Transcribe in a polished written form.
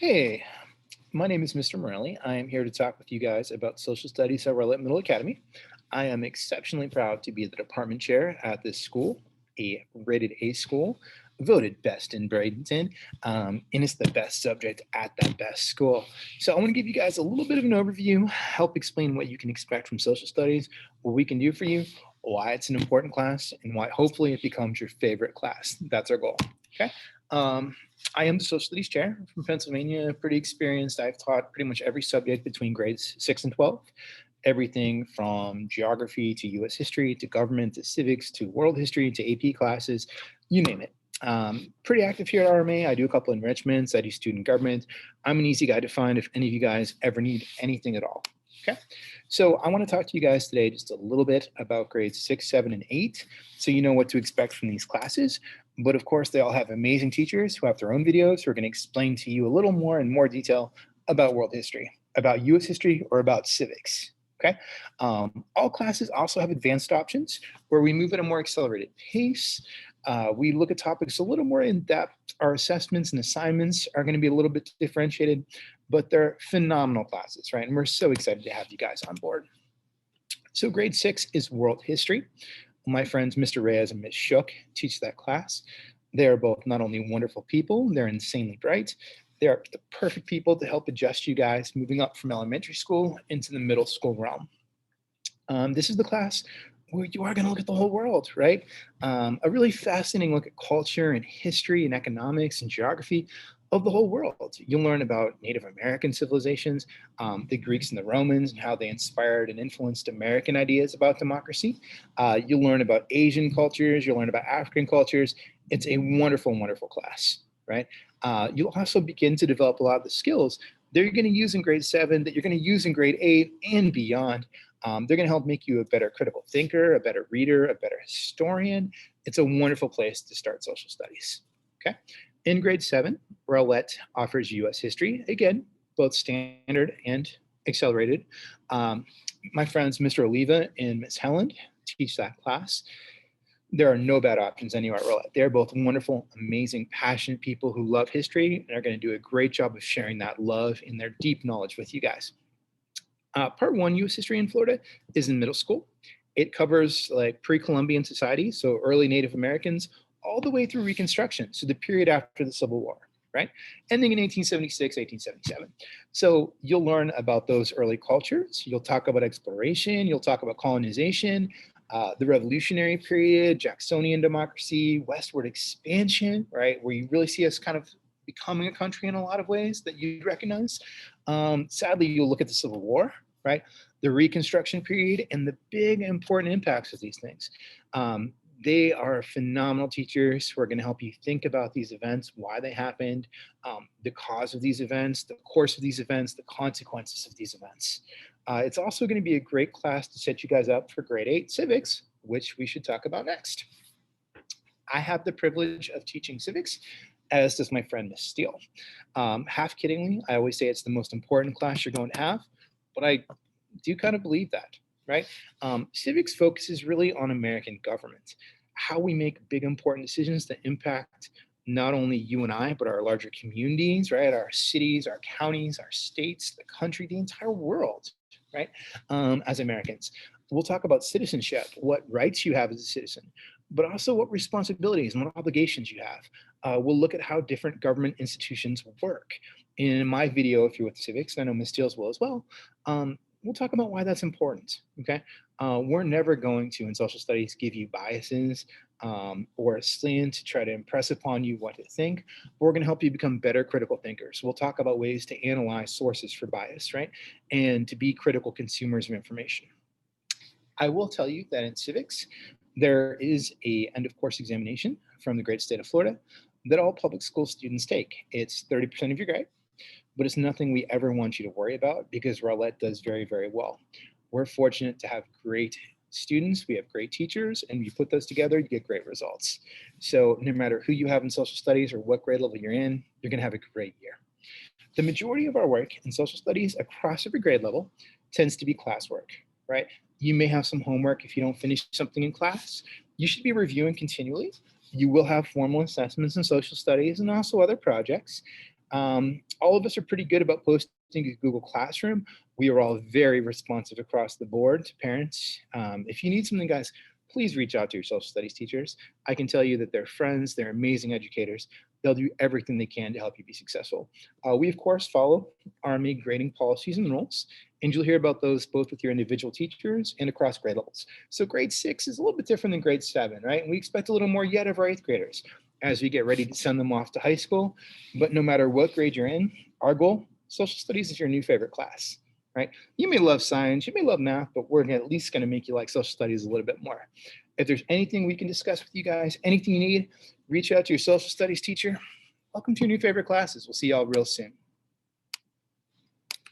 Hey, my name is Mr. Morelli. I am here to talk with you guys about social studies at Rowlett Middle Academy. I am exceptionally proud to be the department chair at this school, a rated A school, voted best in Bradenton, and it's the best subject at that best school. So I want to give you guys a little bit of an overview, help explain what you can expect from social studies, what we can do for you, why it's an important class, and why hopefully it becomes your favorite class. That's our goal. Okay. Um, I am the social studies chair from Pennsylvania, pretty experienced. I've taught pretty much every subject between grades 6 and 12, everything from geography to US history to government to civics to world history to AP classes, you name it. Pretty active here at RMA. I do a couple enrichments, I do student government. I'm an easy guy to find if any of you guys ever need anything at all. Okay, so I want to talk to you guys today just a little bit about grades 6, 7, and 8, so you know what to expect from these classes. But of course, they all have amazing teachers who have their own videos who are going to explain to you a little more in more detail about world history, about US history, or about civics. Okay. All classes also have advanced options where we move at a more accelerated pace. We look at topics a little more in depth. Our assessments and assignments are going to be a little bit differentiated, but they're phenomenal classes, right? And we're so excited to have you guys on board. So grade 6 is world history. My friends, Mr. Reyes and Ms. Shook, teach that class. They are both not only wonderful people, they're insanely bright. They are the perfect people to help adjust you guys moving up from elementary school into the middle school realm. This is the class where you are going to look at the whole world, right? A really fascinating look at culture and history and economics and geography of the whole world. You'll learn about Native American civilizations, the Greeks and the Romans, and how they inspired and influenced American ideas about democracy. You'll learn about Asian cultures. You'll learn about African cultures. It's a wonderful, wonderful class, right? You'll also begin to develop a lot of the skills that you're going to use in grade 7, that you're going to use in grade 8 and beyond. They're going to help make you a better critical thinker, a better reader, a better historian. It's a wonderful place to start social studies. Okay. In grade 7, Rowlett offers US history, again, both standard and accelerated. Um, my friends, Mr. Oliva and Ms. Helland, teach that class. There are no bad options anywhere at Rowlett. They're both wonderful, amazing, passionate people who love history and are going to do a great job of sharing that love and their deep knowledge with you guys. Part 1, US history in Florida, is in middle school. It covers like pre-Columbian society, so early Native Americans, all the way through Reconstruction, so the period after the Civil War, right? Ending in 1876, 1877. So you'll learn about those early cultures. You'll talk about exploration. You'll talk about colonization, the Revolutionary period, Jacksonian democracy, westward expansion, right? Where you really see us kind of becoming a country in a lot of ways that you'd recognize. Sadly, you'll look at the Civil War, right? The Reconstruction period and the big important impacts of these things. They are phenomenal teachers who are going to help you think about these events, why they happened, the cause of these events, the course of these events, the consequences of these events. It's also going to be a great class to set you guys up for grade 8 civics, which we should talk about next. I have the privilege of teaching civics, as does my friend Miss Steele. Half kiddingly, I always say it's the most important class you're going to have, but I do kind of believe that, right? Civics focuses really on American government, how we make big important decisions that impact not only you and I, but our larger communities, right? Our cities, our counties, our states, the country, the entire world, right? As Americans. We'll talk about citizenship, what rights you have as a citizen, but also what responsibilities and what obligations you have. We'll look at how different government institutions work. In my video, if you're with civics, and I know Ms. Steele's will as well, we'll talk about why that's important. Okay, we're never going to, in social studies, give you biases or a slant to try to impress upon you what to think. We're going to help you become better critical thinkers. We'll talk about ways to analyze sources for bias, right, and to be critical consumers of information. I will tell you that in civics, there is a end of course examination from the great state of Florida that all public school students take. It's 30% of your grade, but it's nothing we ever want you to worry about because Rowlett does very, very well. We're fortunate to have great students, we have great teachers, and you put those together, you get great results. So no matter who you have in social studies or what grade level you're in, you're gonna have a great year. The majority of our work in social studies across every grade level tends to be classwork, right? You may have some homework if you don't finish something in class. You should be reviewing continually. You will have formal assessments in social studies and also other projects. All of us are pretty good about posting to Google Classroom. We are all very responsive across the board to parents. If you need something, guys, please reach out to your social studies teachers. I can tell you that they're friends, they're amazing educators. They'll do everything they can to help you be successful. We, of course, follow Army grading policies and rules, and you'll hear about those both with your individual teachers and across grade levels. So grade 6 is a little bit different than grade 7, right? And we expect a little more yet of our 8th graders as we get ready to send them off to high school. But no matter what grade you're in, our goal, social studies is your new favorite class, right? You may love science, you may love math, but we're at least going to make you like social studies a little bit more. If there's anything we can discuss with you guys, anything you need, reach out to your social studies teacher. Welcome to your new favorite classes. We'll see y'all real soon.